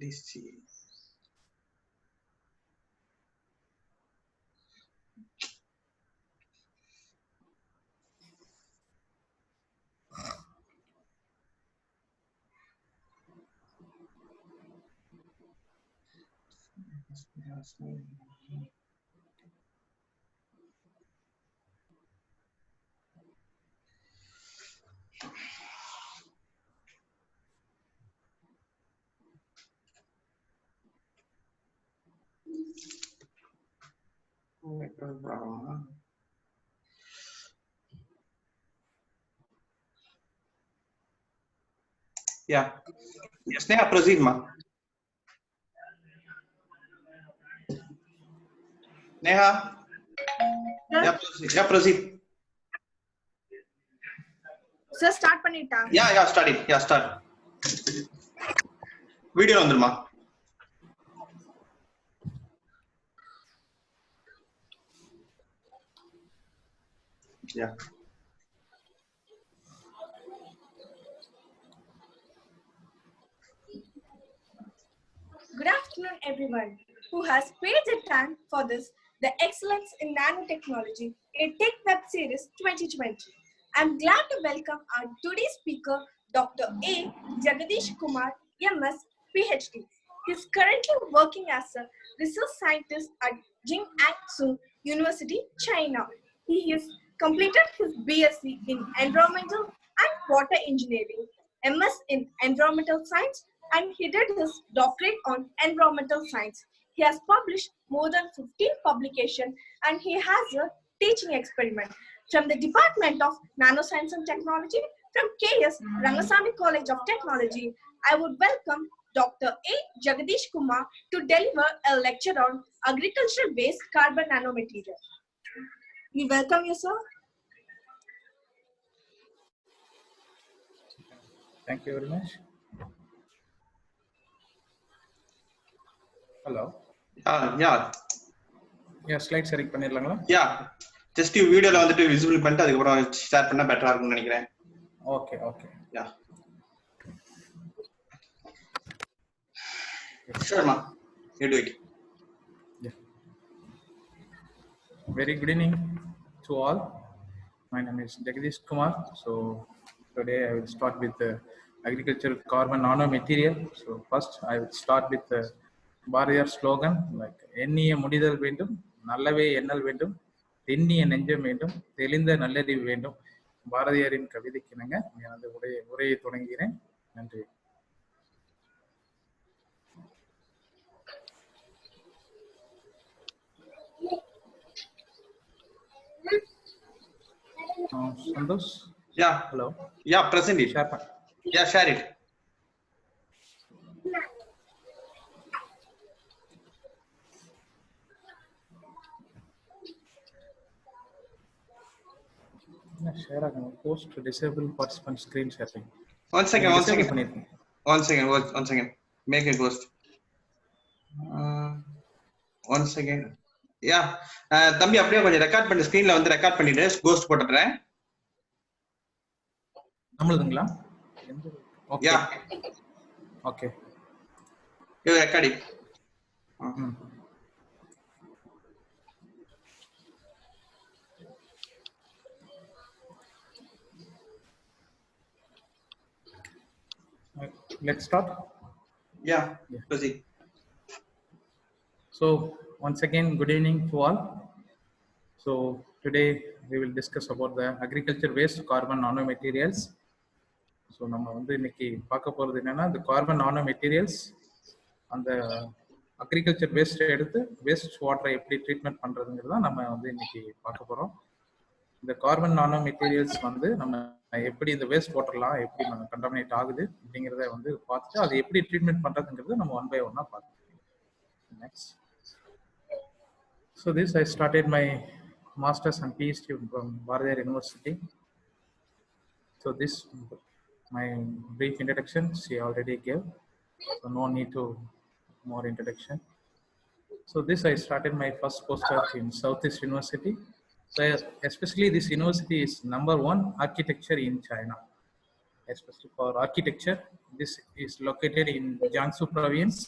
DC. Yeah. Sneha, proceed, ma. Neha. Yeah, proceed. Yeah, proceed. Sir, start பண்ணிட்டா. Yeah, start it. Yeah, start. Video வந்துருமா? Yeah. Good afternoon, everyone who has paid the time for this, the Excellence in Nanotechnology, a Tech Web Series 2020. I'm glad to welcome our today's speaker, Dr. A. Jagadish Kumar, MS, PhD. He's currently working as a research scientist at Jing'an University, China. He has completed his BSc in Environmental and Water Engineering, MS in Environmental Science, and he did his doctorate on environmental science. He has published more than 15 publications and he has a teaching experiment from the Department of Nanoscience and Technology from KS Rangasamy College of Technology. I would welcome Dr. A. Jagadish Kumar to deliver a lecture on agricultural-based carbon nanomaterial. We welcome you, sir. Thank you very much. Hello. Yeah, slide select பண்ணிரலாங்களா? Yeah. Just வீடியோல வந்துட்டு visible பண்ணிட்டு அதுக்கு அப்புறம் share பண்ணா பெட்டரா இருக்கும்னு நினைக்கிறேன். Okay. Yeah. Sure, ma. You do it. Yeah. Very good evening to all. My name is Jagadish Kumar. So today I will start with the agricultural carbon nanomaterial. So first I will start with the Bharatiya slogan like எண்ணிய முடிதல் வேண்டும், நல்லவே எண்ணல் வேண்டும், தென்னிய நெஞ்சம் வேண்டும், தெளிந்த நல்லறிவு வேண்டும். பாரதியாரின் கவிதைக்கு இணங்க எனது உரையை தொடங்குகிறேன். நன்றி. Santosh? Yeah. Hello. Yeah, present it. Share it. Share agano. Post to disable participant screen sharing. One second. Make a ghost. One second. Yeah. தம்பி அப்படியே கொஞ்சம் ரெக்கார்ட் பண்ணி ஸ்கிரீன்ல வந்து ரெக்கார்ட் பண்ணிட்டு கோஸ்ட் போட்டுறேன். நம்மளுதுங்களா? Yeah. Okay. You recording. Let's start. Yeah. Proceed. So once again, good evening to all. So today we will discuss about the agriculture waste carbon nanomaterials. So நம்ம வந்து இன்னைக்கு பார்க்க போறது என்னன்னா the carbon nanomaterials அந்த அக்ரிகல்ச்சர் வேஸ்ட் எடுத்து waste வாட்டரை எப்படி ட்ரீட்மெண்ட் பண்றதுங்கிறத நம்ம வந்து இன்னைக்கு பார்க்க போறோம். இந்த கார்பன் நானோ மெட்டீரியல்ஸ் வந்து நம்ம எப்படி இந்த வேஸ்ட் வாட்டர்லாம் எப்படி நம்ம கண்டாமினேட் ஆகுது அப்படிங்கிறத வந்து பார்த்துட்டு அதை எப்படி ட்ரீட்மெண்ட் பண்றதுங்கிறத நம்ம ஒன் பை ஒன்னா பார்க்கலாம். Next. So this I started my master's and PhD from Bharatiya University. So this my brief introduction she already gave, so no need to more introduction. So this I started my first postdoc in Southeast University. So especially this university is #1 architecture in China. especially for architecture. This is located in Jiangsu province,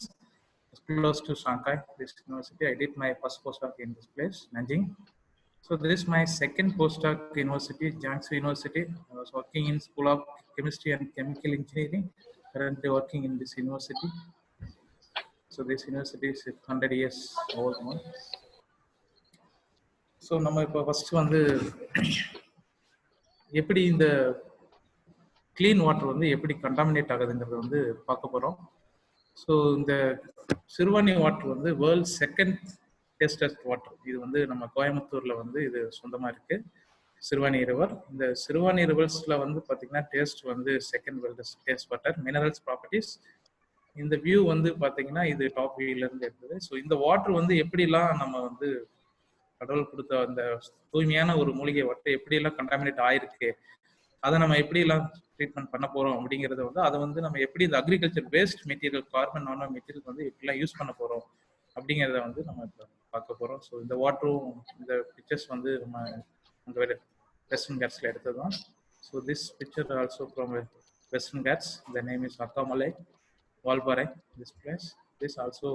close to Shanghai. This university, I did my first postdoc in this place, Nanjing. So this is my second postdoc university, Jiangsu University. I was working in School of Chemistry and Chemical Engineering. Currently working in this university. So this university is 100 years old now. So நம்ம இப்போ first வந்து எப்படி இந்த clean water வந்து எப்படி contaminate ஆகுதுங்கிறத வந்து பார்க்க போறோம். ஸோ இந்த சிறுவாணி வாட்டர் வந்து வேர்ல்ட் செகண்ட் டேஸ்டஸ்ட் வாட்டர். இது வந்து நம்ம கோயம்புத்தூர்ல வந்து இது சொந்தமா இருக்கு, சிறுவாணி ரிவர். இந்த சிறுவாணி ரிவர்ஸ்ல வந்து பாத்தீங்கன்னா டேஸ்ட் வந்து second world taste water. Minerals properties, இந்த வியூ வந்து பாத்தீங்கன்னா இது டாப் வியூல இருந்து இருக்குது. ஸோ இந்த வாட்டர் வந்து எப்படிலாம் நம்ம வந்து கடவுள் கொடுத்த அந்த தூய்மையான ஒரு மூலிகை வாட்டர் எப்படியெல்லாம் கண்டாமினேட் ஆயிருக்கு, அதை நம்ம எப்படிலாம் ட்ரீட்மெண்ட் பண்ண போறோம் அப்படிங்கறத வந்து அதை வந்து நம்ம எப்படி இந்த agriculture waste material, carbon nano material வந்து எப்படிலாம் யூஸ் பண்ண போறோம் அப்படிங்கிறத வந்து நம்ம இப்போ பார்க்க போறோம். ஸோ இந்த வாட்டரும் இந்த பிக்சர்ஸ் வந்து நம்ம அங்கே வெஸ்டர்ன் கேட்ஸ்ல எடுத்ததுதான். So this picture also from Western Ghats. The name is Akkamalai Valparai. This place, this also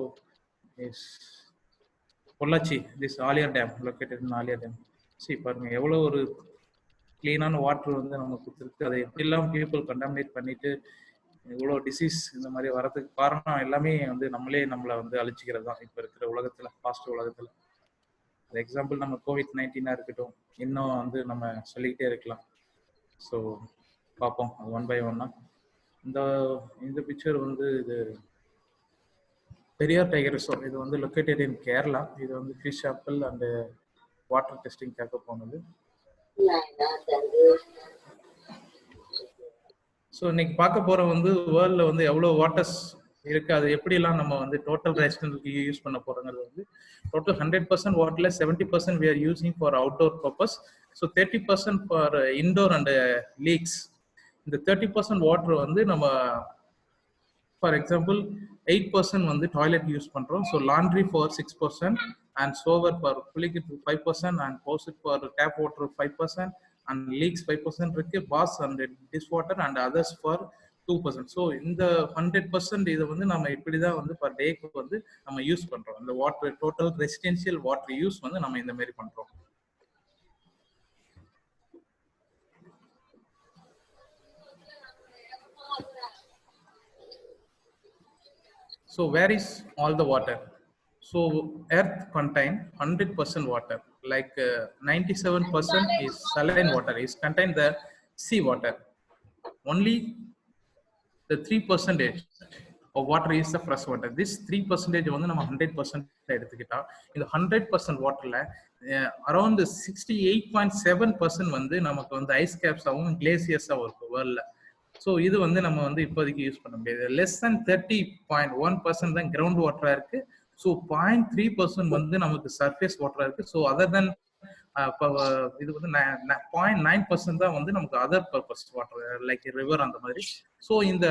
is Pollachi, this Aliyar dam, located in Aliyar dam. சரி பாருங்க எவ்வளோ ஒரு கிளீனான வாட்டர் வந்து நம்ம கொடுத்துருக்கு. அதை எப்படிலாம் பீப்புள் கண்டாமினேட் பண்ணிட்டு இவ்வளோ டிசீஸ் இந்த மாதிரி வரதுக்கு காரணம் எல்லாமே வந்து நம்மளை வந்து அழிச்சிக்கிறது தான் இப்போ இருக்கிற உலகத்துல, ஃபாஸ்ட் உலகத்துல. எக்ஸாம்பிள் நம்ம COVID-19 இருக்கட்டும், இன்னும் வந்து நம்ம சொல்லிக்கிட்டே இருக்கலாம். ஸோ பார்ப்போம் அது ஒன் பை ஒன்னா. இந்த பிக்சர் வந்து இது பெரியார் டைகர் ரிசர்வ். இது வந்து லொக்கேட்டட் இன் கேரளா. இது வந்து ஃபிஷ் ஆப்பிள் அண்ட் வாட்டர் டெஸ்டிங்காக போனது. ஸோ இன்னைக்கு பார்க்க போற வந்து வேர்ல்ட்ல வந்து எவ்வளவு வாட்டர்ஸ் இருக்கு, அது எப்படிலாம் நம்ம வந்து டோட்டல் ரெசிடென்ட்க்கு யூஸ் பண்ண போறோங்கிறது வந்து டோட்டல் 100% வாட்டர்ல 70% we are using for outdoor purpose. So 30% for indoor and leaks. இந்த 30% வாட்டர் வந்து நம்ம ஃபார் எக்ஸாம்பிள் 8% வந்து டாய்லெட் யூஸ் பண்றோம். So laundry for 6% and sober for குளிக்கிறது 5% and faucet for tap water 5% and leaks 5% இருக்கு. bath and dish water and others for 2%. So இந்த 100% இதை வந்து நம்ம இப்படிதான் வந்து பர் டேக்கு வந்து நம்ம யூஸ் பண்றோம். இந்த water total residential water use வந்து நம்ம இந்த மாதிரி பண்றோம். So where is all the water? So earth contain 100% water, like 97% is saline water, is contain the sea water. Only the 3% of water is the fresh water. This 3% வந்து நம்ம 100% எடுத்துக்கிட்டா இந்த 100% வாட்டர்ல அரௌண்ட் 68.7% வந்து நமக்கு வந்து ஐஸ் கேப்ஸாவும் கிளேசியர்ஸாவும் இருக்கும் வேர்ல்ட்ல. ஸோ இது வந்து நம்ம வந்து இப்போதைக்கு யூஸ் பண்ண முடியாது. லெஸ் than 30.1% தான் கிரவுண்ட் வாட்டரா இருக்கு. ஸோ 0.3% வந்து நமக்கு சர்ஃபேஸ் வாட்டரா இருக்கு. ஸோ அதர் தென் இது வந்து 0.9% தான் வந்து நமக்கு other purpose water like river அந்த மாதிரி. ஸோ இந்த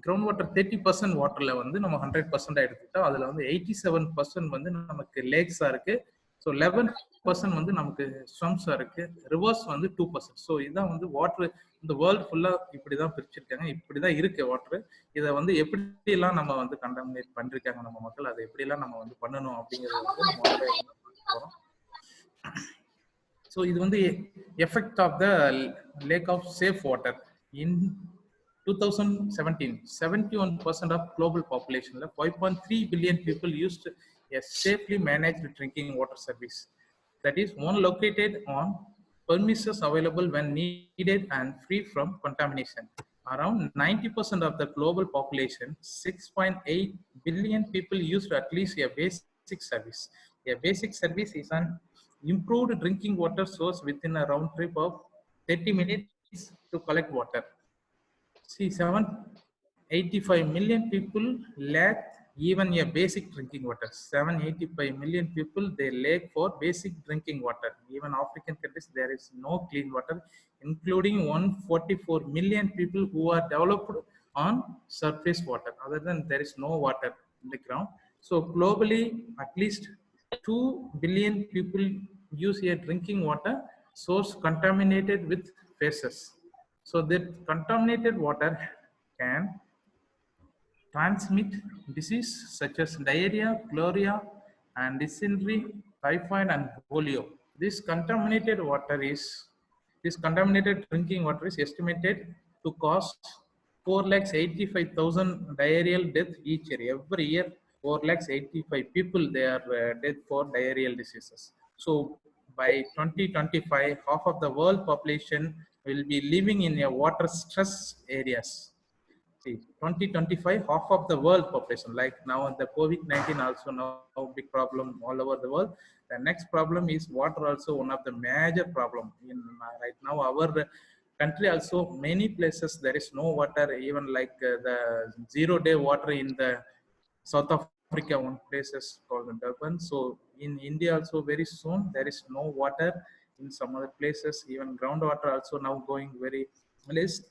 கிரவுண்ட் வாட்டர் 30% வாட்டர்ல வந்து நம்ம 100% எடுத்துக்கிட்டோம். அதுல வந்து 87% வந்து நமக்கு லேக்ஸா இருக்கு. ஸோ 11% வந்து நமக்கு ஸ்வம்ஸா இருக்கு. ரிவர்ஸ் வந்து 2%. ஸோ இதான் வந்து வாட்டர் இந்த வேர்ல்டு ஃபுல்லா இப்படிதான் பிரிச்சிருக்காங்க, இப்படிதான் இருக்கு வாட்டர். இதை வந்து எப்படி எல்லாம் நம்ம வந்து கண்டாமினேட் பண்ணிருக்காங்க நம்ம மக்கள், அதை எப்படி எல்லாம் நம்ம வந்து பண்ணணும் அப்படிங்கறது வந்து நம்ம போறோம். ஸோ இது வந்து effect of the lack of safe water. In 2017, 71% of global population, 5.3 billion people used a safely managed drinking water service. That is one located on premises available when needed and free from contamination. Around 90% of the global population, 6.8 billion people used at least a basic service. A basic service is an improved drinking water source within a round trip of 30 minutes to collect water. See, 785 million people lack even a basic drinking water. 785 million people, they lack for basic drinking water. Even African countries, there is no clean water, including 144 million people who are developed on surface water. Other than there is no water in the ground. So globally, at least 2 billion people use a drinking water source contaminated with feces. So that contaminated water can transmit disease such as diarrhea, cholera, and dysentery, typhoid, and polio. This contaminated drinking water is estimated to cost 4,85,000 diarrheal death each year. Every year, 4,85 people they are dead for diarrheal diseases. So by 2025, half of the world population will be living in a water stress areas. See, 2025, half of the world population, like now the COVID-19 also now big problem all over the world. The next problem is water, also one of the major problem in right now. Our country also, many places there is no water, even like the 0-day water in the South Africa, one places called Durban. So in India also very soon there is no water in some other places, even groundwater also now going very less.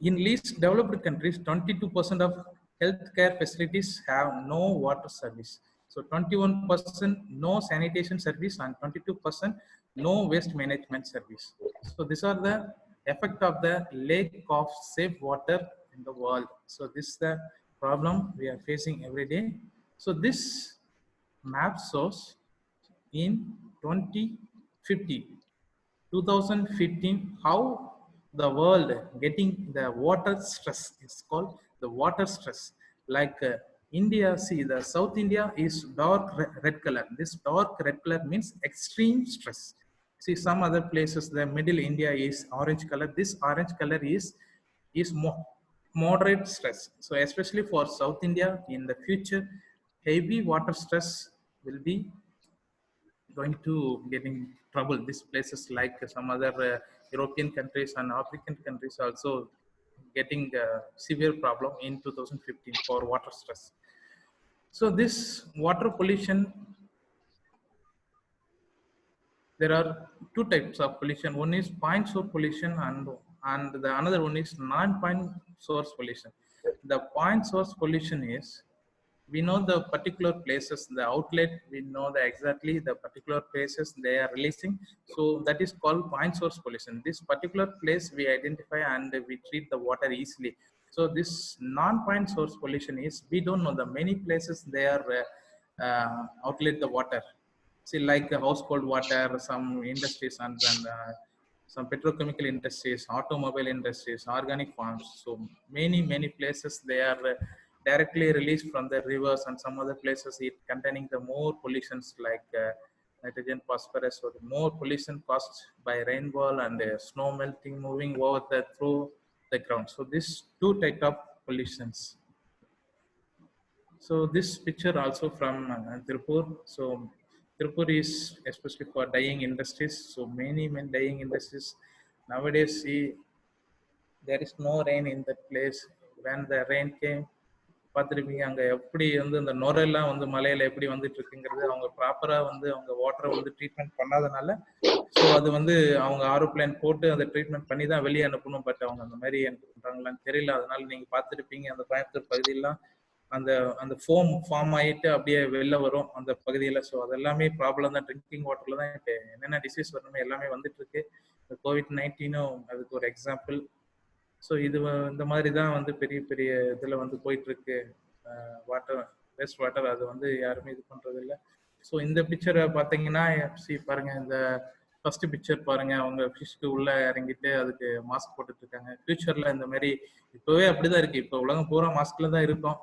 In least developed countries, 22% of healthcare facilities have no water service. So 21% no sanitation service and 22% no waste management service. So these are the effect of the lack of safe water in the world. So this is the problem we are facing every day. So this map shows in 2015 how the world getting the water stress. It's called the water stress. Like India, see the South India is dark red color. This dark red color means extreme stress. See some other places, the middle India is orange color. This orange color is moderate stress. So especially for South India, in the future heavy water stress will be going to get in trouble. These places like some other European countries and African countries also getting severe problem in 2015 for water stress. So this water pollution, there are two types of pollution. One is point source pollution and the another one is non-point source pollution. The point source pollution is, we know the particular places, the outlet, we know the exactly the particular places they are releasing. So that is called point source pollution. This particular place we identify and we treat the water easily. So this non-point source pollution is, we don't know the many places they are outlet the water. See like household water, some industries and some petrochemical industries, automobile industries, organic farms. So many places they are directly released from the rivers, and some other places it containing the more pollutions like nitrogen, phosphorus, or more pollution caused by rainfall and snow melting moving over through the ground. So this two type of pollutions. So this picture also from Tirupur. So Tirupur is especially for dyeing industries. So many dyeing industries nowadays. See, there is no rain in that place. When the rain came, பார்த்துருப்பீங்க அங்கே எப்படி வந்து இந்த நுரெல்லாம் வந்து மலையில எப்படி வந்துட்டு இருக்குங்கிறது அவங்க ப்ராப்பரா வந்து அவங்க வாட்டரை வந்து ட்ரீட்மெண்ட் பண்ணாதனால, ஸோ அது வந்து அவங்க ஆரோப்ளைன் போட்டு அந்த ட்ரீட்மெண்ட் பண்ணி தான் வெளியே அனுப்பணும். பட் அவங்க அந்த மாதிரி எனக்கு பண்றாங்களான்னு தெரியல. அதனால நீங்க பார்த்துருப்பீங்க அந்த கோயம்புத்தூர் பகுதியெல்லாம் அந்த அந்த ஃபார்ம் ஆயிட்டு அப்படியே வெளில வரும் அந்த பகுதியில். ஸோ அது எல்லாமே ப்ராப்ளம் தான். ட்ரிங்கிங் வாட்டர்ல தான் இப்போ என்னென்ன டிசீஸ் வரணுமே எல்லாமே வந்துட்டு இருக்கு. இந்த COVID-19 அதுக்கு ஒரு எக்ஸாம்பிள். ஸோ இது இந்த மாதிரி தான் வந்து பெரிய பெரிய இதில் வந்து போயிட்டு இருக்கு. வாட்டர் வேஸ்ட் வாட்டர் அது வந்து யாருமே இது பண்றது இல்லை. ஸோ இந்த பிக்சரை பார்த்தீங்கன்னா பாருங்க, இந்த ஃபர்ஸ்ட் பிக்சர் பாருங்க, அவங்க ஃபிஷ்க்கு உள்ள இறங்கிட்டு அதுக்கு மாஸ்க் போட்டுட்டு இருக்காங்க. ஃபியூச்சர்ல இந்த மாதிரி இப்பவே அப்படிதான் இருக்கு. இப்போ உலகம் பூரா மாஸ்க்ல தான் இருக்கும்.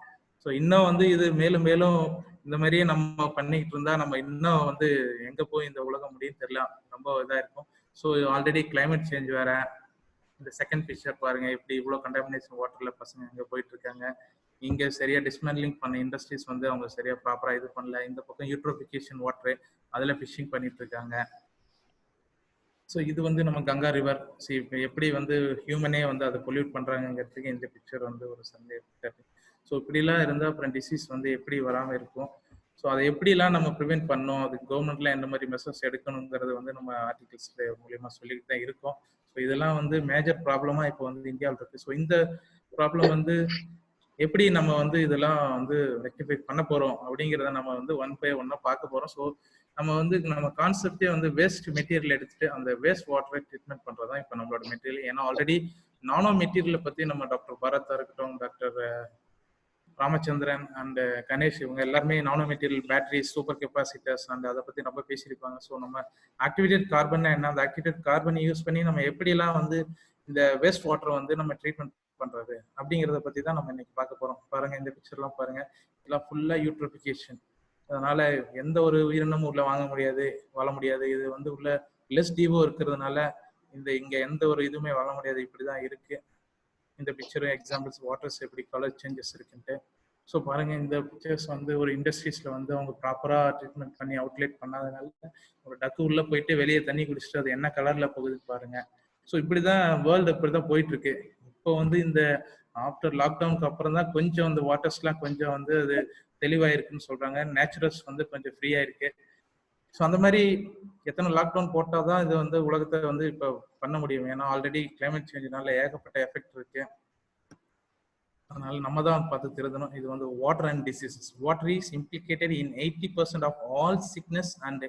ஸோ இன்னும் வந்து இது மேலும் மேலும் இந்த மாதிரியே நம்ம பண்ணிக்கிட்டு இருந்தா நம்ம இன்னும் வந்து எங்க போய் இந்த உலகம் முடியும் தெரியல, ரொம்ப இதா இருக்கும். ஸோ ஆல்ரெடி கிளைமேட் சேஞ்ச் வேற. இந்த செகண்ட் பிக்சர் பாருங்க, இப்படி இவ்வளவு கண்டாமினேஷன் வாட்டர்ல பசங்க எங்க போயிட்டு இருக்காங்க. இங்க சரியா டிஸ்மேண்ட்லிங் பண்ண இண்டஸ்ட்ரீஸ் வந்து அவங்க சரியா ப்ராப்பரா இது பண்ணல. இந்த பக்கம் யூட்ரோபிகேஷன் வாட்டர், அதுல ஃபிஷிங் பண்ணிட்டு இருக்காங்க. ஸோ இது வந்து நம்ம கங்கா ரிவர் எப்படி வந்து ஹியூமனே வந்து அதை பொல்யூட் பண்றாங்கிறதுக்கு இந்த பிக்சர் வந்து ஒரு சந்தேகம். ஸோ இப்படிலாம் இருந்தால் அப்புறம் டிசீஸ் வந்து எப்படி வராமல் இருக்கும். ஸோ அதை எப்படிலாம் நம்ம ப்ரிவென்ட் பண்ணோம், அதுக்கு கவர்மெண்ட்லாம் எந்த மாதிரி மெசர்ஸ் எடுக்கணுங்கிறது வந்து நம்ம ஆர்டிகல்ஸ் மூலியமா சொல்லிட்டு தான் இருக்கோம். ஸோ இதெல்லாம் வந்து மேஜர் ப்ராப்ளமா இப்போ வந்து இந்தியாவில் இருக்கு. ஸோ இந்த ப்ராப்ளம் வந்து எப்படி நம்ம வந்து இதெல்லாம் வந்து ரெக்டிஃபை பண்ண போறோம் அப்படிங்கிறத நம்ம வந்து ஒன் பை ஒன்னா பார்க்க போறோம். ஸோ நம்ம வந்து நம்ம கான்செப்டே வந்து வேஸ்ட் மெட்டீரியல் எடுத்துட்டு அந்த வேஸ்ட் வாட்டரை ட்ரீட்மெண்ட் பண்றதுதான் இப்போ நம்மளோட மெட்டீரியல். ஏன்னா ஆல்ரெடி நானோ மெட்டீரியலை பத்தி நம்ம டாக்டர் பரத் இருக்கட்டும், டாக்டர் ராமச்சந்திரன் அண்ட் கணேஷ் இவங்க எல்லாருமே nano material battery super capacitors and அதை பத்தி ரொம்ப பேசியிருப்பாங்க. ஸோ நம்ம ஆக்டிவேட்டட் கார்பன் என்ன, அந்த ஆக்டிவேட்டட் கார்பனை யூஸ் பண்ணி நம்ம எப்படிலாம் வந்து இந்த வேஸ்ட் வாட்டரை வந்து நம்ம ட்ரீட்மெண்ட் பண்றது அப்படிங்கிறத பத்தி தான் நம்ம இன்னைக்கு பார்க்க போறோம். பாருங்க இந்த பிக்சர்லாம் பாருங்க, இதெல்லாம் ஃபுல்லா யூட்ரோபிகேஷன். அதனால எந்த ஒரு உயிரினமும் உள்ள வாங்க முடியாது, வாழ முடியாது. இது வந்து உள்ள லெஸ் டிவோ இருக்கிறதுனால இங்க எந்த ஒரு இதுவுமே வாழ முடியாது. இப்படிதான் இருக்கு. இந்த பிக்சர் எக்ஸாம்பிள்ஸ் வாட்டர்ஸ் எப்படி கலர் சேஞ்சஸ் இருக்குன்ட்டு. ஸோ பாருங்க இந்த பிக்சர்ஸ் வந்து ஒரு இண்டஸ்ட்ரீஸ்ல வந்து அவங்க ப்ராப்பரா ட்ரீட்மெண்ட் பண்ணி அவுட்லேட் பண்ணாதனால ஒரு டக்கு உள்ள போயிட்டு வெளியே தண்ணி குடிச்சிட்டு அது என்ன கலர்ல போகுதுன்னு பாருங்க. ஸோ இப்படிதான் வேர்ல்டு இப்படிதான் போயிட்டு இருக்கு. இப்போ வந்து இந்த ஆஃப்டர் லாக்டவுனுக்கு அப்புறம் தான் கொஞ்சம் அந்த வாட்டர்ஸ்லாம் கொஞ்சம் வந்து அது தெளிவாயிருக்குன்னு சொல்றாங்க. நேச்சுரல்ஸ் வந்து கொஞ்சம் ஃப்ரீயா இருக்கு. ஸோ அந்த மாதிரி எத்தனை லாக்டவுன் போட்டால் தான் இது வந்து உலகத்தை வந்து இப்போ பண்ண முடியும். ஏன்னா ஆல்ரெடி கிளைமேட் சேஞ்சினால ஏகப்பட்ட எஃபெக்ட் இருக்கு. அதனால நம்ம தான் பார்த்து திருதணும். இது வந்து water and diseases. Water is implicated in 80% of all sickness and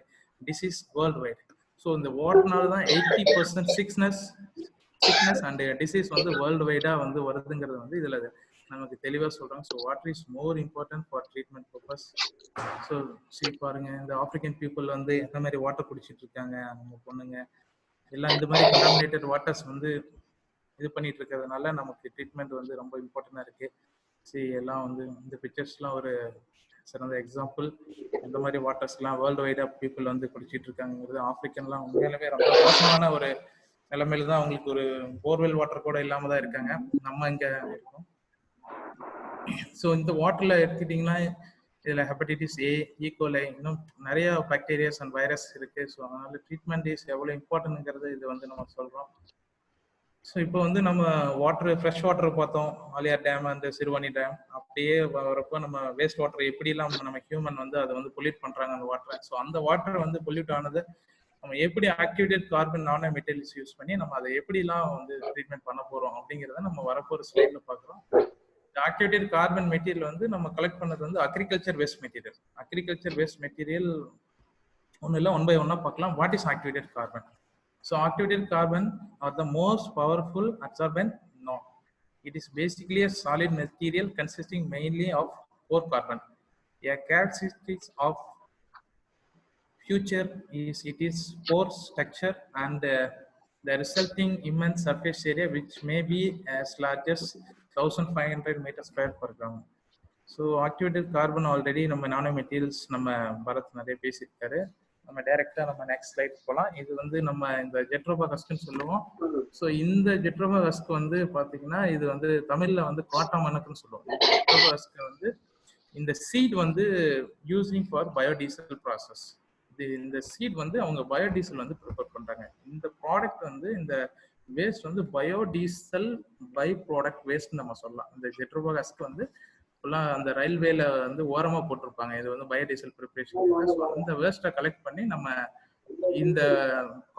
disease worldwide. So இந்த வாட்டர்னால தான் 80% சிக்னஸ் அண்ட் டிசீஸ் வந்து வேர்ல்டு வைடா வந்து வருதுங்கிறது வந்து இதுல நமக்கு தெளிவா சொல்றாங்க. So water is more important for treatment purpose. So சரி பாருங்க, இந்த ஆப்பிரிக்கன் பீப்புள் வந்து எந்த மாதிரி வாட்டர் குடிச்சிட்டு இருக்காங்க, நம்ம பொண்ணுங்க எல்லாம் இந்த மாதிரி கண்டாமினேட்டட் வாட்டர்ஸ் வந்து இது பண்ணிட்டு இருக்கிறதுனால நமக்கு ட்ரீட்மெண்ட் வந்து ரொம்ப இம்பார்ட்டண்டா இருக்கு. சரி எல்லாம் வந்து இந்த பிக்சர்ஸ்லாம் ஒரு சிறந்த எக்ஸாம்பிள். இந்த மாதிரி வாட்டர்ஸ்லாம் வேர்ல்டு வைடா பீப்புள் வந்து குடிச்சிட்டு இருக்காங்கிறது. ஆப்பிரிக்கன்லாம் உண்மையிலுமே ரொம்ப மோசமான ஒரு நிலைமையில தான் அவங்களுக்கு ஒரு போர்வெல் வாட்டர் கூட இல்லாம தான் இருக்காங்க. நம்ம இங்க இருக்கோம். ஸோ இந்த வாட்டர்ல எடுத்துக்கிட்டீங்கன்னா இதுல ஹெப்படைட்டிஸ் ஏ, ஈகோலை, இன்னும் நிறைய பாக்டீரியாஸ் அண்ட் வைரஸ் இருக்கு. ஸோ அதனால ட்ரீட்மெண்ட் இஸ் எவ்வளவு இம்பார்ட்டன்ட்ங்கிறது இது வந்து நம்ம சொல்றோம். ஸோ இப்போ வந்து நம்ம வாட்டர் ஃப்ரெஷ் வாட்டர் பார்த்தோம், Aliyar dam and Siruvani dam. அப்படியே வரப்போ நம்ம வேஸ்ட் வாட்டர் எப்படிலாம் நம்ம ஹியூமன் வந்து அதை வந்து பொல்யூட் பண்றாங்க அந்த வாட்டரை. ஸோ அந்த வாட்டர் வந்து பொல்யூட் ஆனது நம்ம எப்படி activated carbon nano materials use பண்ணி நம்ம அதை எப்படிலாம் வந்து ட்ரீட்மெண்ட் பண்ண போறோம் அப்படிங்கிறத நம்ம வரப்போற ஸ்லைட்ல பார்க்குறோம். ஆக்டிவேட்டட் கார்பன் மெட்டீரியல் வந்து நம்ம கலெக்ட் பண்ணது வந்து agriculture waste material. Agriculture waste material ஒன்றும் இல்லை, ஒன் பை ஒன்னா பார்க்கலாம். What is activated carbon? So activated carbon R the most powerful absorbent known. It is basically a solid material consisting mainly of 4 carbon. A characteristic of future is it is pore structure and the resulting immense surface area which may be as large as 1500 meters square per ground. So activated carbon already நம்ம நானோ materials நம்ம பரத் நிறைய பேசியிருக்காரு. நம்ம டைரக்டா நம்ம next slide போகலாம். இது வந்து நம்ம இந்த ஜெட்ரோபா ஹஸ்க்னு சொல்லுவோம். ஸோ இந்த ஜெட்ரோபா ஹஸ்க் வந்து பாத்தீங்கன்னா இது வந்து தமிழ்ல வந்து காட்டாமணக்குன்னு சொல்லுவோம். ஜெட்ரோபா ஹஸ்க் வந்து இந்த சீட் வந்து யூசிங் ஃபார் பயோடீசல் ப்ராசஸ். இந்த சீட் வந்து அவங்க பயோடீசல் வந்து ப்ரிப்பேர் பண்றாங்க. இந்த ப்ராடக்ட் வந்து இந்த வேஸ்ட் வந்து பயோடீசல் பை ப்ராடக்ட் வேஸ்ட் நம்ம சொல்லலாம். இந்த ஜெட்ரோபா ஹஸ்க் வந்து ஃபுல்லாக அந்த ரயில்வேல வந்து ஓரமாக போட்டிருப்பாங்க. இது வந்து பயோடீசல் ப்ரிப்பரேஷன். ஸோ அந்த வேஸ்ட்டை கலெக்ட் பண்ணி நம்ம இந்த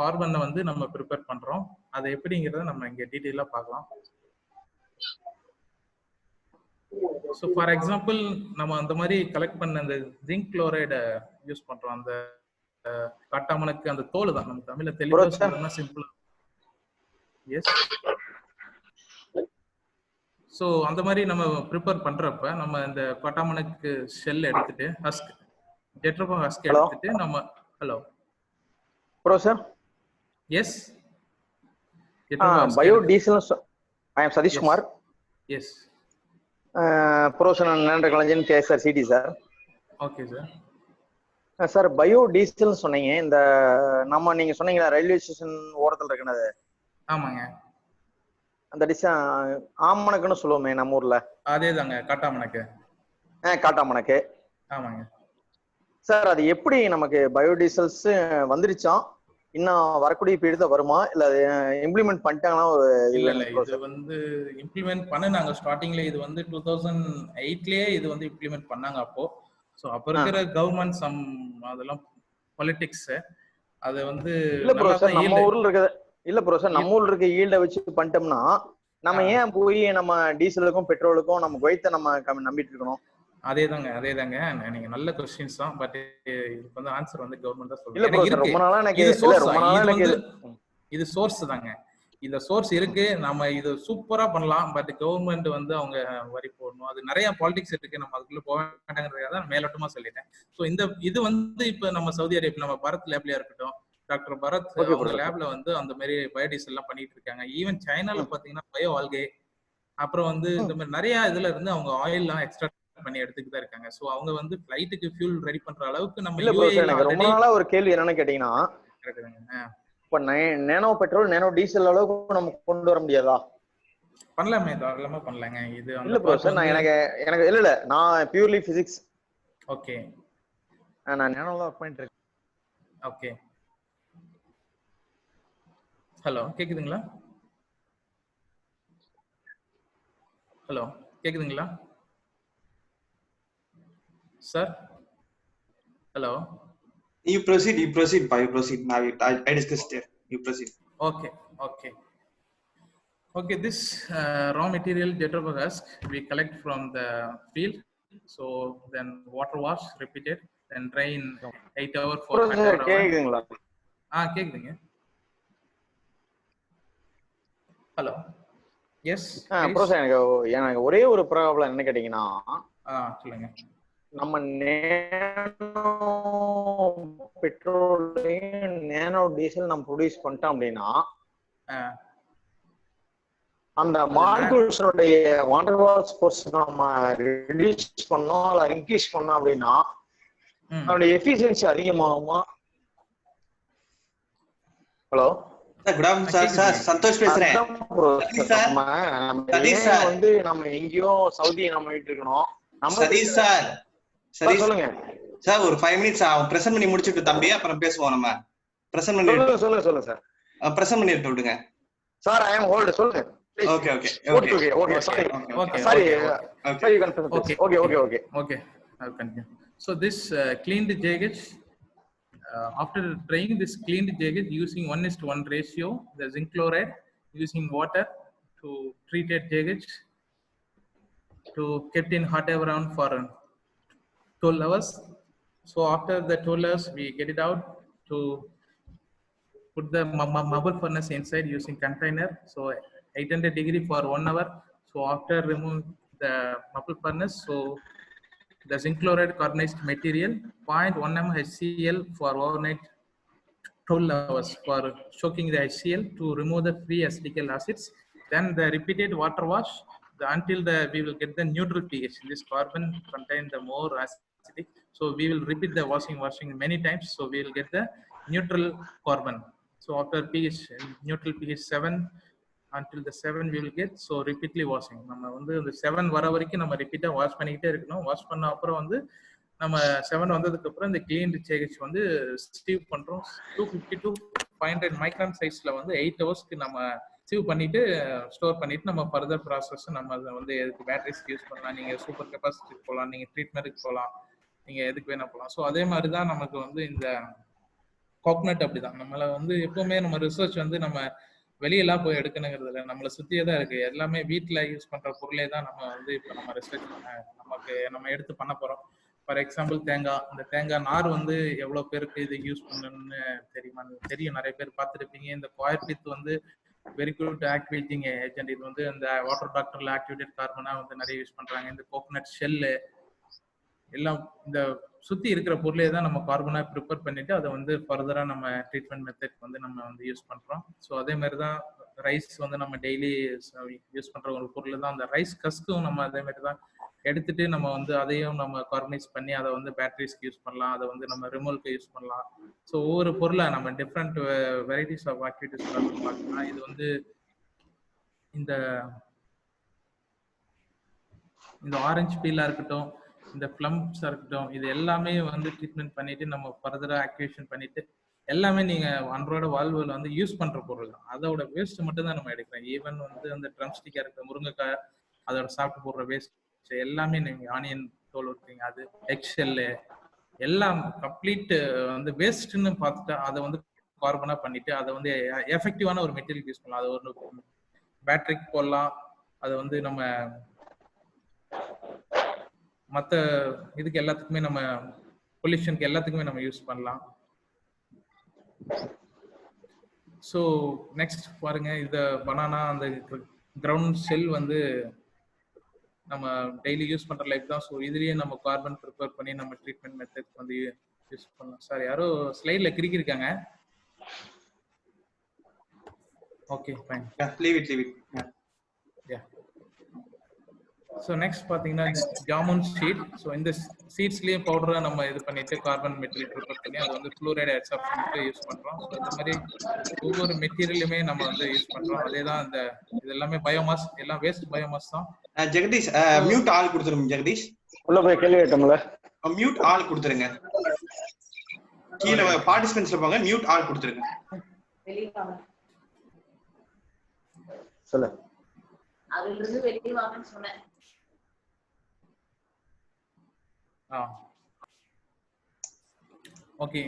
கார்பனை வந்து நம்ம ப்ரிப்பேர் பண்றோம். அதை எப்படிங்கிறத நம்ம இங்கே டீட்டெயிலாக பார்க்கலாம். ஸோ ஃபார் எக்ஸாம்பிள் நம்ம அந்த மாதிரி கலெக்ட் பண்ண அந்த ஜிங்க் குளோரைடை யூஸ் பண்றோம். அந்த காட்டாமனுக்கு அந்த தோல் தான் நம்ம தமிழ்ல தெளிவா சொல்லணும்னா சிம்பிளா. எஸ். ஸோ அந்த மாதிரி நம்ம ப்ரிப்பேர் பண்றப்ப நம்ம இந்த காட்டாமனுக்கு ஷெல் எடுத்துட்டு ஹஸ்க் ஜெட்ரோபா ஹஸ்க் எடுத்துட்டு நம்ம hello bro sir. Yes. Biodiesel. I am Satish Kumar. Yes. Bro sir, நான் நன்றி கலைஞன் KSR CT sir. Okay sir. Sir biodiesel சொன்னீங்க. இந்த நம்ம நீங்க சொன்னீங்களா ரயில்வே ஸ்டேஷன் ஓரத்தில் இருக்குன்னு? ஆமாங்க. அந்த டிஷ் ஆமணக்குன்னு சொல்லுவோமே நம்ம ஊர்ல. அதேதாங்க காட்டாமணக்கு. காட்டாமணக்கு. ஆமாங்க சார். அது எப்படி நமக்கு பயோடீசல்ஸ் வந்துருச்சா, இன்னும் வரக்கூடிய பீரியட் தான் வருமா, இல்ல இம்ப்ளிமெண்ட் பண்ணிட்டாங்கன்னா? ஒரு இல்ல இது வந்து இம்ப்ளிமெண்ட் பண்ணாங்க ஸ்டார்டிங்ல. இது வந்து 2008லயே இது வந்து இம்ப்ளிமெண்ட் பண்ணாங்க அப்போ. சோ அப்ப இருக்கிற கவர்மெண்ட் சம் அதெல்லாம் பொலிட்டிக்ஸ் அது வந்து இல்ல ப்ரோ சார் நம்ம ஊர்ல இருக்க இல்ல ப்ரோ சார் நம்ம ஊர்ல இருக்க ஈல்ட வச்சு பண்ணிட்டோம்னா நம்ம ஏன் போய் நம்ம டீசலுக்கும் பெட்ரோலுக்கும் நம்ம குவைத்தை நம்ம நம்பிட்டு இருக்கணும்? அதேதாங்க நீங்க நல்ல क्वेश्चंस தான். பட் இதுக்கு வந்து ஆன்சர் வந்து கவர்மெண்ட் தான் இல்ல சொல்லுங்க. ப்ரோ எனக்கு சார், இருக்கு. ரொம்ப நாளா எனக்கு இது இல்ல சோர்ஸ் ரொம்ப நாளா எனக்கு இது சோர்ஸ் தாங்க. இந்த சோர்ஸ் இருக்கு. நம்ம இது சூப்பரா பண்ணலாம். பட் கவர்மெண்ட் வந்து அவங்க வரி போடணும். அது நிறைய பாலிடிக்ஸ் இருக்கு. நம்ம அதுக்குள்ள போக வேண்டாங்கிறதுக்காக தான் மேலோட்டமா சொல்லிட்டேன். ஸோ இது வந்து இப்ப நம்ம சவுதி அரேபியா, நம்ம பரத் லேப்லயா இருக்கட்டும், டாக்டர் பரத் அவங்க லேப்ல வந்து அந்த மாதிரி பயோடீசல் எல்லாம் பண்ணிட்டு இருக்காங்க. ஈவன் சைனால பாத்தீங்கன்னா பயோ ஆல்கே, அப்புறம் வந்து இந்த மாதிரி நிறைய இதுல இருந்து அவங்க ஆயில் எல்லாம் எக்ஸ்ட்ரா பண்ணி எடுத்துட்டு தான் இருக்காங்க. சோ அவங்க வந்து ஃளைட்டுக்கு ஃபியூல் ரெடி பண்ற அளவுக்கு நம்ம இல்ல ப்ரோ சார், எனக்கு ரொம்ப நாளா ஒரு கேள்வி என்னன்னு கேட்டீங்கன்னா, இப்ப நேனோ பெட்ரோல் நேனோ டீசல் அளவுக்கு நம்ம கொண்டு வர முடியாதா? பண்ணலாமே, தாராளமா பண்ணலாங்க. இது இல்ல ப்ரோ சார், நான் எனக்கு இல்ல நான் பியூர்லி பிசிக்ஸ். ஓகே, நான் நேனோல ஒர்க் பண்ணிட்டு இருக்கேன். ஓகே, ஹலோ கேக்குதுங்களா? ஹலோ கேக்குதுங்களா sir? Hello. You proceed. Now I discussed it. You proceed. Okay, this raw material Jethro we collect from the field. So then water wash, repeat it, then dry in 8 hour, 4.5 hour. கேக்குதுங்களா? கேக்குதுங்க. Hello. S bro sir, எனக்கு ஒரே ஒரு problem என்ன கேட்டீங்கன்னா, சொல்லுங்க. நம்ம nano பெட்ரோலையும் நேனோ டீசல் நம்ம ப்ரொடியூஸ் பண்ணிட்டோம் அப்படின்னா, அந்த மாலிகூல்ஸோடைய வாட்டர் வாஷ் ஃபோர்ஸ் நம்ம ரெடியூஸ் பண்ணோம் இல்ல இன்க்ரீஸ் பண்ணோம் அப்படின்னா அதோட எஃபிஷியன்சி அதிகமாகுமா? Hello good afternoon sir, Santhosh பேசுறேன். வந்து நம்ம எங்கேயோ சவுதி நம்ம போயிட்டு இருக்கணும். சதீஷ் சார், சொல்லுங்க சார். ஒரு 5 மினிட்ஸ் பிரசன்ட் பண்ணி முடிச்சுட்டு தம்பி அப்புறம் பேசுவோம். நம்ம பிரசன்ட் பண்ணி சொல்லுங்க சார். பிரசன்ட் பண்ணி விடுங்க சார். ஐ அம் ஹோல்ட். சொல்லுங்க. Okay. Sorry. You can present. Okay. I'll continue. So this cleaned jagged, after drying this cleaned jagged using 1:1 ratio, the zinc chloride using water to treated jagged to kept in hot air around for 12 hours. So after the 12 hours, we get it out to put the marble furnace inside using container. So 800 degree for 1 hour. So after remove the marble furnace, so the zinc chloride carbonized material 0.1 m HCl for overnight 12 hours for soaking the HCl to remove the free acetic acids. Then the repeated water wash until we will get the neutral pH. This carbon contain the more acidic. So we will repeat the washing many times. So we will get the neutral carbon. So after pH neutral pH 7 until the 7 we will get. So repeatedly washing. நம்ம வந்து இந்த 7 வர வரைக்கும் நம்ம ரிப்பீட்டா wash பண்ணிக்கிட்டே இருக்கணும். Wash பண்ண அப்புறம் வந்து நம்ம 7 வந்ததுக்கு அப்புறம் இந்த கிளீன்ட் சேகேஜ் வந்து ஸ்டீவ் பண்றோம். 250 to 500 மைக்ரான் சைஸ்ல வந்து 8 ஹவர்ஸ்க்கு நம்ம ஸ்டீவ் பண்ணிட்டு ஸ்டோர் பண்ணிட்டு நம்ம ஃபர்தர் ப்ராசஸ் நம்ம அதை வந்து எதுக்கு பேட்டரிஸ்க்கு யூஸ் பண்ணலாம், நீங்க சூப்பர் கெப்பாசிட்டிக்கு போகலாம், நீங்க ட்ரீட்மெண்ட்டுக்கு போகலாம், நீங்க எதுக்கு வேணா போகலாம். ஸோ அதே மாதிரி தான் நமக்கு வந்து இந்த கோகனட் அப்படிதான். நம்மள வந்து எப்பவுமே நம்ம ரிசர்ச் வந்து நம்ம வெளியெல்லாம் போய் எடுக்கணுங்கிறது இல்லை, நம்மளை சுத்தியே தான் இருக்கு. எல்லாமே வீட்டில் யூஸ் பண்ற பொருளே தான் நம்ம வந்து இப்போ நம்ம ரிசர்ச் நம்ம எடுத்து பண்ண போறோம். ஃபார் எக்ஸாம்பிள் தேங்காய், இந்த தேங்காய் நார் வந்து எவ்வளவு பேருக்கு இது யூஸ் பண்ணணும்னு தெரியும், நிறைய பேர் பார்த்துருப்பீங்க. இந்த கோயர்பித் வந்து வெரி குட் ஆக்டிவேட்டிங் ஏஜென்ட். இது வந்து இந்த வாட்டர் டாக்டர்ல ஆக்டிவேட்டட் கார்பனா வந்து நிறைய யூஸ் பண்றாங்க. இந்த கோகனட் ஷெல்லு எல்லாம் இந்த சுத்தி இருக்கிற பொருளே தான் நம்ம கார்பனா ப்ரிப்பேர் பண்ணிட்டு அதை வந்து ஃபர்தரா நம்ம ட்ரீட்மெண்ட் மெத்தட் வந்து நம்ம வந்து யூஸ் பண்றோம். ஸோ அதே மாதிரி தான் ரைஸ் வந்து நம்ம டெய்லி யூஸ் பண்ற ஒரு பொருள் தான். அந்த ரைஸ் கஸ்க்கும் நம்ம அதே மாதிரி தான் எடுத்துட்டு நம்ம வந்து அதையும் நம்ம கார்பனைஸ் பண்ணி அதை வந்து பேட்டரிஸ்க்கு யூஸ் பண்ணலாம், அதை வந்து நம்ம ரிமோல்க்கு யூஸ் பண்ணலாம். ஸோ ஒவ்வொரு பொருளை நம்ம டிஃப்ரெண்ட் வெரைட்டிஸ் ஆஃப் ஆக்டிவிட்டிஸ் பார்க்கலாம். இது வந்து இந்த ஆரஞ்சு பீலா இருக்கட்டும், இந்த பிளம்ஸா இருக்கட்டும், இது எல்லாமே வந்து ட்ரீட்மெண்ட் பண்ணிட்டு நம்ம ஃபர்தரா ஆக்டிவேஷன் பண்ணிட்டு எல்லாமே நீங்க அன்றாட வாழ்வுல வந்து யூஸ் பண்ற பொருள் தான். அதோட வேஸ்ட் மட்டும் தான் நம்ம எடுக்கிறோம். ஈவன் வந்து அந்த ட்ரம் ஸ்டிக்கா இருக்க முருங்கைக்காய், அதோட சாப்பிட்டு போடுற வேஸ்ட் எல்லாமே நீங்க ஆனியன் தோல் இருக்கீங்க, அது எக்ஸெல்லு எல்லாம் கம்ப்ளீட் வந்து வேஸ்ட்ன்னு பார்த்துட்டா அதை வந்து கார்பனா பண்ணிட்டு அதை வந்து எஃபெக்டிவான ஒரு மெட்டீரியல் யூஸ் பண்ணலாம். அது ஒரு பேட்டரிக்கு போடலாம், அதை வந்து நம்ம மற்ற இதுக்கு எல்லாத்துக்குமே நம்ம பொல்யூஷனுக்கு எல்லாத்துக்குமே நம்ம யூஸ் பண்ணலாம். ஸோ நெக்ஸ்ட் பாருங்க, இந்த பனானா அந்த கிரவுண்ட் செல் வந்து நம்ம டெய்லி யூஸ் பண்ற லைஃப் தான். ஸோ இதுலயே நம்ம கார்பன் ப்ரிப்பேர் பண்ணி நம்ம ட்ரீட்மெண்ட் மெத்தட் வந்து யூஸ் பண்ணலாம். சார் யாரோ ஸ்லைட்ல கிறுக்கிருக்காங்க. Okay fine, leave it yeah. So next பார்த்தீங்கன்னா ஜாமுன் சீட். ஸோ இந்த சீட்ஸ்லேயே பவுடரை நம்ம இது பண்ணிட்டு கார்பன் மெட்டீரியல் ப்ரிப்பேர் பண்ணி அதை வந்து ஃப்ளூரைடு அப்சார்ப்ஷனுக்கு யூஸ் பண்ணுறோம். ஸோ இந்த மாதிரி ஒவ்வொரு மெட்டீரியலுமே நம்ம வந்து யூஸ் பண்ணுறோம். அதே தான் இந்த இது எல்லாமே பயோமாஸ், எல்லாம் வேஸ்ட் பயோமாஸ் தான். ஜெகதீஷ் மியூட் ஆல் கொடுத்துருங்க. ஜெகதீஷ் உள்ள போய் கேள்வி கேட்டோம்ல, மியூட் ஆல் கொடுத்துருங்க. கீழே பார்ட்டிசிபென்ட்ஸ்ல போங்க, மியூட் ஆல் கொடுத்துருங்க. சொல்லு. அதுல இருந்து வெளியே வாங்கன்னு சொன்னேன். ஓகே.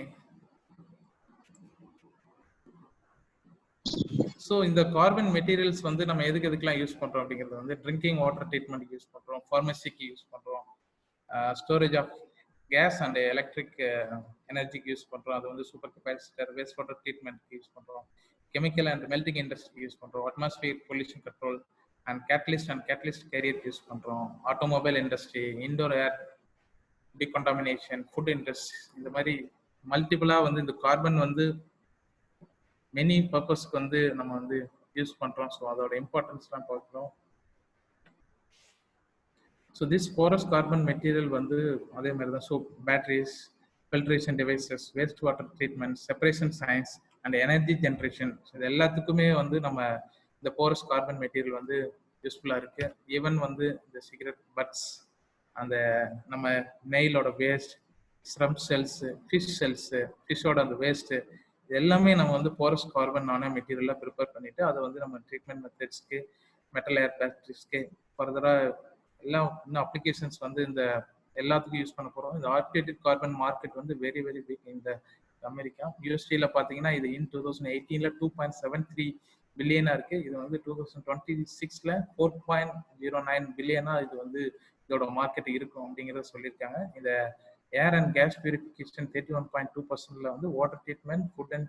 ஸோ இந்த கார்பன் மெட்டீரியல்ஸ் வந்து நம்ம எதுக்கெல்லாம் யூஸ் பண்றோம் அப்படிங்கிறது வந்து ட்ரிங்கிங் வாட்டர் ட்ரீட்மெண்ட்டுக்கு யூஸ் பண்றோம், ஃபார்மசிக்கு யூஸ் பண்றோம், storage of gas and electric எனர்ஜிக்கு யூஸ் பண்றோம், அது வந்து சூப்பர் கெப்பாசிட்டர் வேஸ்ட் வாட்டர் ட்ரீட்மெண்ட்க்கு யூஸ் பண்றோம், கெமிக்கல் அண்ட் மெல்டிங் இண்டஸ்ட்ரிக்கு யூஸ் பண்றோம், atmosphere pollution control and catalyst கேரியருக்கு யூஸ் பண்றோம், automobile industry, indoor air decontamination, food industry, இந்த மாதிரி மல்டிபிளா வந்து இந்த கார்பன் வந்து மெனி பர்பஸ்க்கு வந்து நம்ம வந்து யூஸ் பண்றோம். ஸோ அதோட இம்பார்ட்டன்ஸ்லாம் பார்க்குறோம். So this porous carbon material வந்து அதே மாதிரி தான். So batteries, filtration devices, waste water treatment, separation science and energy generation, இது எல்லாத்துக்குமே வந்து நம்ம இந்த போரஸ் கார்பன் மெட்டீரியல் வந்து யூஸ்ஃபுல்லாக இருக்கு. ஈவன் வந்து இந்த சிகரெட் பட்ஸ், அந்த நம்ம நெயிலோட வேஸ்ட், ஸ்ரம் செல்ஸு, ஃபிஷ் செல்ஸு, ஃபிஷ்ஷோட அந்த வேஸ்ட்டு, இது எல்லாமே நம்ம வந்து போரஸ் கார்பன் நானோ மெட்டீரியலாக ப்ரிப்பேர் பண்ணிட்டு அதை வந்து நம்ம ட்ரீட்மெண்ட் மெத்தட்ஸ்க்கு, மெட்டல் ஏர் பேட்டரிஸ்க்கு, ஃபர்தராக எல்லாம் இன்னும் அப்ளிகேஷன்ஸ் வந்து இந்த எல்லாத்துக்கும் யூஸ் பண்ண போகிறோம். இந்த ஆக்டிவேட்டட் கார்பன் மார்க்கெட் வந்து வெரி வெரி பிக் இந்த அமெரிக்கா. யூஎஸ்டியில் பார்த்தீங்கன்னா இது இன் 2018 2.73 பில்லியனாக இருக்குது. இது வந்து 2026 4.09 பில்லியனாக இது வந்து இதோட மார்க்கெட் இருக்கும் அப்படிங்கிறத சொல்லியிருக்காங்க. இந்த ஏர் அண்ட் கேஸ் பியூரிஃபிகேஷன் 31.2% வந்து water treatment, food and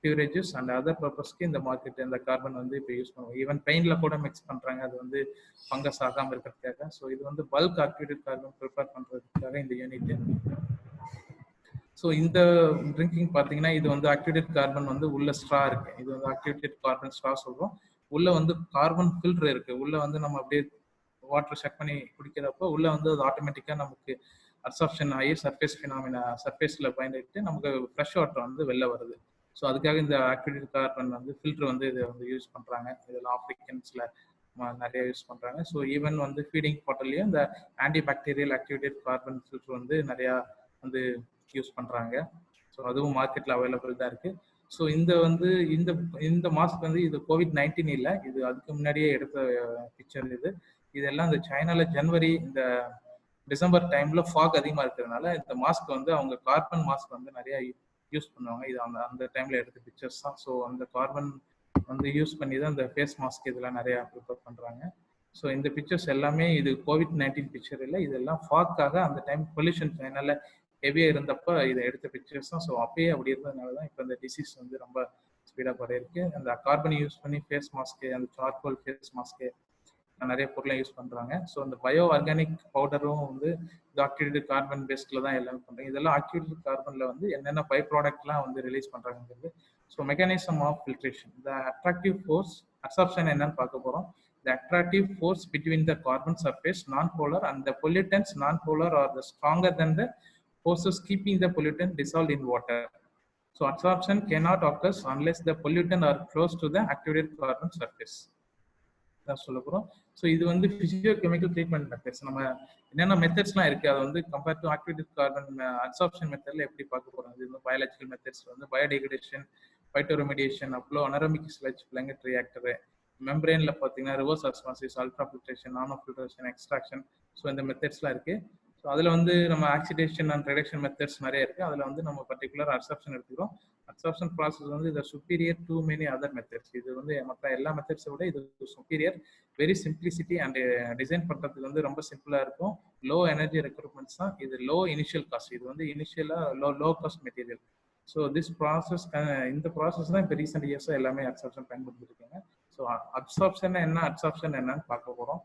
beverages and other பர்பஸ்க்கு இந்த மார்க்கெட் இந்த கார்பன் வந்து இப்போ யூஸ் பண்ணுவோம். ஈவன் பெயின்ல கூட மிக்ஸ் பண்றாங்க, அது வந்து ஃபங்கஸ் ஆகாமல் இருக்கிறதுக்காக. ஸோ இது வந்து பல்க் ஆக்டிவேட்டட் கார்பன் ப்ரிப்பேர் பண்றதுக்காக இந்த யூனிட். ஸோ இந்த ட்ரிங்கிங் பார்த்தீங்கன்னா இது வந்து ஆக்டிவேட்டட் கார்பன் வந்து உள்ள ஸ்ட்ரா இருக்கு. இது வந்து ஆக்டிவேட்டட் கார்பன் ஸ்ட்ரா சொல்றோம். உள்ள வந்து கார்பன் ஃபில்டர் இருக்கு. உள்ள வந்து நம்ம அப்படியே வாட்டர் செக் பண்ணி குடிக்கிறப்போ உள்ள வந்து அது ஆட்டோமேட்டிக்கா நமக்கு அப்சார்ப்ஷன் ஆகி சர்ஃபேஸ் ஃபினாமினா சர்ஃபேஸ்ல பயந்துட்டு நமக்கு ஃப்ரெஷ் வாட்டர் வந்து வெளில வருது. ஸோ அதுக்காக இந்த ஆக்டிவேட்டட் கார்பன் வந்து ஃபில்டர் வந்து இதை வந்து யூஸ் பண்றாங்க. இதெல்லாம் ஆப்ளிகன்ஸ்ல நிறைய யூஸ் பண்றாங்க. ஸோ ஈவன் வந்து ஃபீடிங் பாட்டிலையும் இந்த anti bacterial activated carbon filter வந்து நிறைய வந்து யூஸ் பண்றாங்க. ஸோ அதுவும் மார்க்கெட்ல அவைலபிள் தான் இருக்கு. ஸோ இந்த வந்து இந்த மாஸ்க் வந்து இது COVID-19 இல்லை, இது அதுக்கு முன்னாடியே எடுத்த பிக்சர். இதெல்லாம் இந்த சைனால ஜனவரி இந்த டிசம்பர் டைம்ல ஃபாக் அதிகமா இருக்கிறதுனால இந்த மாஸ்க் வந்து அவங்க கார்பன் மாஸ்க் வந்து நிறைய யூஸ் பண்ணுவாங்க. இது அந்த டைம்ல எடுத்த பிக்சர்ஸ் தான். ஸோ அந்த கார்பன் வந்து யூஸ் பண்ணி தான் இந்த ஃபேஸ் மாஸ்க் இதெல்லாம் நிறைய ப்ரிப்பேர் பண்றாங்க. ஸோ இந்த பிக்சர்ஸ் எல்லாமே இது COVID-19 பிக்சர் இல்லை, இதெல்லாம் ஃபாக்காக அந்த டைம் பொல்யூஷன் சைனால ஹெவியா இருந்தப்ப இதை எடுத்த பிக்சர்ஸ் தான். ஸோ அப்பயே அப்படி இருந்ததுனால தான் இப்போ இந்த டிசீஸ் வந்து ரொம்ப ஸ்பீடாக குறையிருக்கு. அந்த கார்பனை யூஸ் பண்ணி ஃபேஸ் மாஸ்க்கு, அந்த சார்கோல் ஃபேஸ் மாஸ்க்கு நிறைய பொருளை யூஸ் பண்றாங்க. ஸோ அந்த பயோ ஆர்கானிக் பவுடரும் வந்து ஆக்டிவேட்டட் கார்பன் பேஸ்ட்ல தான் எல்லாமே பண்றாங்க. இதெல்லாம் ஆக்டிவேட்டட் கார்பன்ல வந்து என்னென்ன பை ப்ராடக்ட்லாம் வந்து ரிலீஸ் பண்றாங்கிறது. So mechanism of filtration, the attractive force, absorption என்னன்னு பார்க்க போறோம். The attractive force between the carbon surface nonpolar and the pollutants nonpolar are the stronger then the forces keeping the pollutant dissolved in water. So absorption cannot occur unless the pollutant are close to the activated carbon surface. தான் சொல்ல போறோம். So இது வந்து physio chemical treatment methods. நம்ம என்னென்ன மெத்தட்ஸ்லாம் இருக்கு அதை வந்து compare to activated carbon absorption மெத்தட்ல எப்படி பார்க்க போறோம். இது வந்து பயாலஜிக்கல் மெத்தட்ஸ் வந்து பயோடிகிரேஷன், பைட்டோரெமிடியேஷன், அப்ளோ அனரோமிக் ஸ்லட்ஜ் பிளங்கட் ரியாக்டர், மெம்பரேன்ல பார்த்தீங்கன்னா ரிவர்ஸ் ஆஸ்மாசிஸ், அல்ட்ரா ஃபில்ட்ரேஷன், நானோ ஃபில்ட்ரேஷன், எக்ஸ்ட்ராக்ஷன். ஸோ இந்த மெத்தட்ஸ்லாம் இருக்கு. ஸோ ஸோ அதில் வந்து நம்ம ஆக்சிடேஷன் அண்ட் ரிடக்ஷன் மெத்தட்ஸ் நிறைய இருக்குது. அதில் வந்து நம்ம பர்டிகுலர் அப்சார்ப்ஷன் எடுத்துக்கிறோம். அப்சார்ப்ஷன் ப்ராசஸ் வந்து இது superior to many other methods. இது வந்து மற்ற எல்லா மெத்தட்ஸை விட இது superior. Very simplicity and design பண்ணுறதுக்கு வந்து ரொம்ப சிம்பிளாக இருக்கும். லோ எனர்ஜி ரெக்ரூட்மெண்ட்ஸ் தான். இது லோ இனிஷியல் காஸ்ட். இது வந்து இனிஷியலாக low cost material. So this process இந்த ப்ராசஸ் தான் இப்போ ரீசெண்ட் இயர்ஸாக எல்லாமே அப்சார்ப்ஷன் பயன்படுத்திருக்காங்க. ஸோ அப்சார்ப்ஷன் என்ன, அப்சார்ப்ஷன் என்னன்னு பார்க்க போகிறோம்.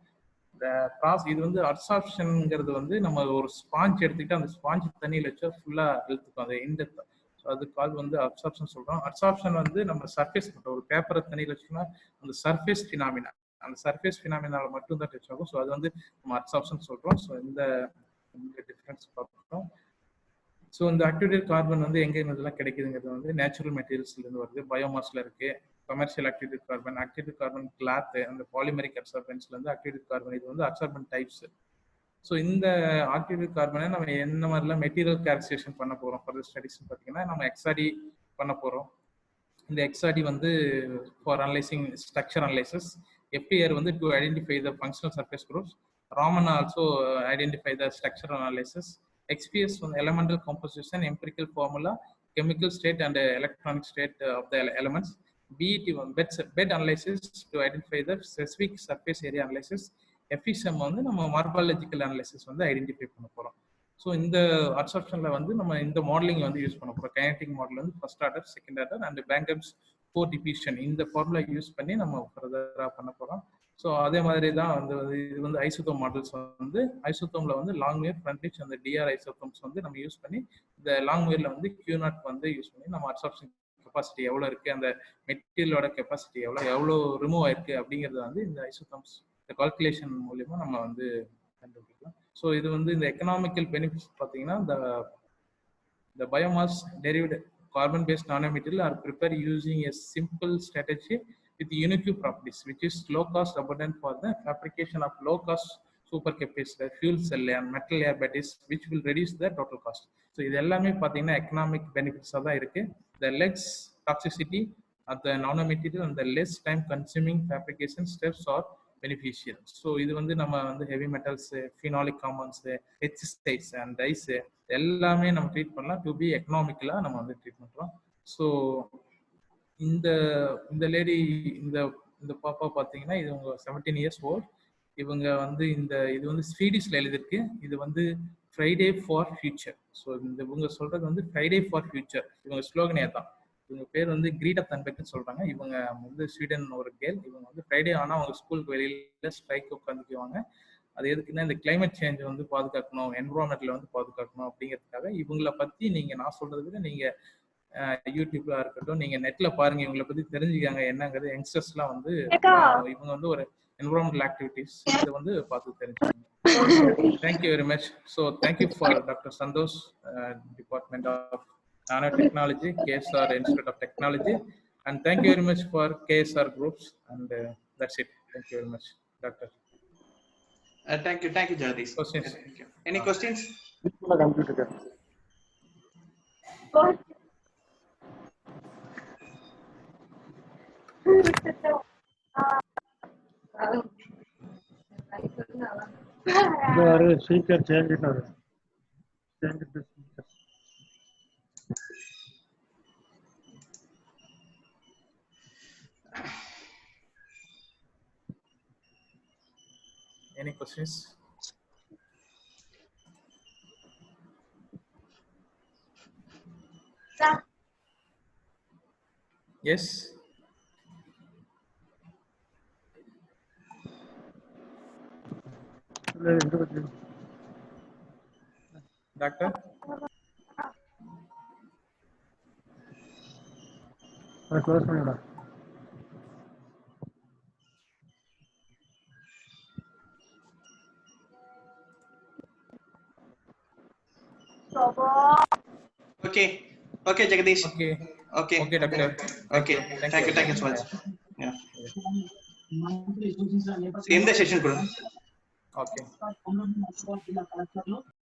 இது வந்து அப்சார்ப்ஷன்ங்கிறது வந்து நம்ம ஒரு ஸ்பாஞ்ச் எடுத்துக்கிட்டு அந்த ஸ்பாஞ்ச் தண்ணியில் வச்சா ஃபுல்லாக இழுத்துக்கும் அது இன்டெப்த். ஸோ அது கால் வந்து அப்சார்ப்ஷன் சொல்கிறோம். அப்சார்ப்ஷன் வந்து நம்ம சர்ஃபேஸ் மட்டும் ஒரு பேப்பரை தண்ணியில் வச்சோம்னா அந்த சர்ஃபேஸ் ஃபினாமினா, அந்த சர்ஃபேஸ் ஃபினாமினால மட்டும் தான் டச் ஆகும். ஸோ அது வந்து நம்ம அப்சார்ப்ஷன் சொல்கிறோம். ஸோ இந்த டிஃப்ரென்ஸ் பார்க்குறோம். ஸோ இந்த ஆக்டிவேட்டட் கார்பன் வந்து எங்கே இதெல்லாம் கிடைக்குதுங்கிறது வந்து நேச்சுரல் மெட்டீரியல்ஸ்லேருந்து வருது. பயோமாஸ்ல இருக்கு, கமர்ஷியல் ஆக்டிவேட்டட் கார்பன் கிளாத், அந்த பாலிமெரிக் அப்சார்பன்ஸ்லேருந்து ஆக்டிவேட்டட் கார்பன். இது வந்து அப்சார்பன் டைப்ஸ். ஸோ இந்த ஆக்டிவேட்டட் கார்பனை நம்ம என்ன மாதிரிலாம் மெட்டீரியல் கேரக்டரைசேஷன் பண்ண போகிறோம் ஃபர்தர் ஸ்டடிஸ்ன்னு பார்த்தீங்கன்னா, நம்ம எக்ஸ்ஆர்டி பண்ண போகிறோம். இந்த எக்ஸ்ஆர்டி வந்து for analysing structure analysis. FPR வந்து to identify the functional surface groups. Raman also identify the structure analysis. XPS on elemental composition, empirical formula, chemical state and electronic state of the elements. BET bed analysis to identify the specific surface area analysis. FESM வந்து நம்ம morphological analysis வந்து identify பண்ண போகிறோம். So இந்த அப்சார்ப்ஷனில் வந்து நம்ம இந்த modelling வந்து யூஸ் பண்ண போகிறோம். கைனடிக் மாடல் வந்து first order, second order and Bangham's 4 diffusion. இந்த ஃபார்முலா யூஸ் பண்ணி நம்ம ஃபர்தராக பண்ண போகிறோம். ஸோ அதே மாதிரி தான் வந்து இது வந்து ஐசோதோம் மாடல்ஸ் வந்து ஐசோதோமில் வந்து லாங் வேர், ஃப்ரண்ட் ரிச் அந்த DR ஐசோதோம்ஸ் வந்து நம்ம யூஸ் பண்ணி இந்த லாங் வேரில் வந்து Q0 வந்து யூஸ் பண்ணி நம்ம அப்சார்ப்ஷன் கெப்பாசிட்டி எவ்வளோ இருக்குது, அந்த மெட்டீரியலோட கெப்பாசிட்டி எவ்வளோ ரிமூவ் ஆயிருக்கு அப்படிங்கிறத வந்து இந்த ஐசோதோம்ஸ் இந்த கால்குலேஷன் மூலியமா நம்ம வந்து கண்டுபிடிக்கலாம். ஸோ இது வந்து இந்த எக்கனாமிக்கல் பெனிஃபிட்ஸ் பார்த்தீங்கன்னா, the biomass derived carbon based nanomaterial are prepared using a simple strategy with unique properties, which is low cost abundant for the fabrication of low cost supercapacitor, fuel cell and metal air batteries, which will reduce the total cost. So இது எல்லாமே பார்த்தீங்கன்னா economic பெனிஃபிட்ஸாக தான் இருக்கு. The less toxicity of the nanomaterial and the less time consuming fabrication steps are beneficial. So இது வந்து நம்ம வந்து heavy metals, phenolic compounds, herbicides and dyes எல்லாமே நம்ம ட்ரீட் பண்ணலாம். டு பி எக்கனாமிக்கலாக நம்ம வந்து ட்ரீட் பண்ணுறோம். ஸோ இந்த லேடி இந்த பாப்பா பார்த்தீங்கன்னா இது உங்க 17 years old. இவங்க வந்து இது வந்து ஸ்வீடிஷ்ல எழுதிருக்கு. இது வந்து ஃப்ரைடே ஃபார் ஃபியூச்சர். ஸோ இவங்க சொல்றது வந்து ஃப்ரைடே ஃபார் ஃபியூச்சர். இவங்க ஸ்லோகனே தான். இவங்க பேர் வந்து கிரீட்டா தன்பெக்னு சொல்றாங்க. இவங்க வந்து ஸ்வீடன் ஒரு கேர்ள். இவங்க வந்து ஃப்ரைடே ஆனால் அவங்க ஸ்கூலுக்கு வெளியில ஸ்ட்ரைக் உட்காந்துக்குவாங்க. அது எதுக்குன்னா இந்த கிளைமேட் சேஞ்ச் வந்து பாதுகாக்கணும், என்விரான்மெண்ட்ல வந்து பாதுகாக்கணும் அப்படிங்கிறதுக்காக இவங்களை பத்தி நான் சொல்றது விட நீங்க யூடியூப்ல இருக்கட்டும், நீங்க நெட்ல பாருங்க, இவங்களை பத்தி தெரிஞ்சுக்காங்க. என்னங்கிறது யங்ஸ்டர்ஸ்லாம் வந்து இவங்க வந்து ஒரு என்விரான்மெண்டல் ஆக்டிவிட்டிஸ் இதை வந்து பார்த்து தெரிஞ்சுக்காங்க. Thank you very much. So thank you for doctor Santhosh, department of Nanotechnology, KSR Institute of Technology, and thank you very much for KSR groups, and that's it. Thank you very much, Doctor. Thank you, Jagadish. Questions? Thank you. Any questions? Speaker change it. Any questions? Sir. Yes. Doctor? Close பண்ணிடா. Okay, Jagadish. Okay, Doctor. Okay, thank you so much. Yeah. In the session, okay.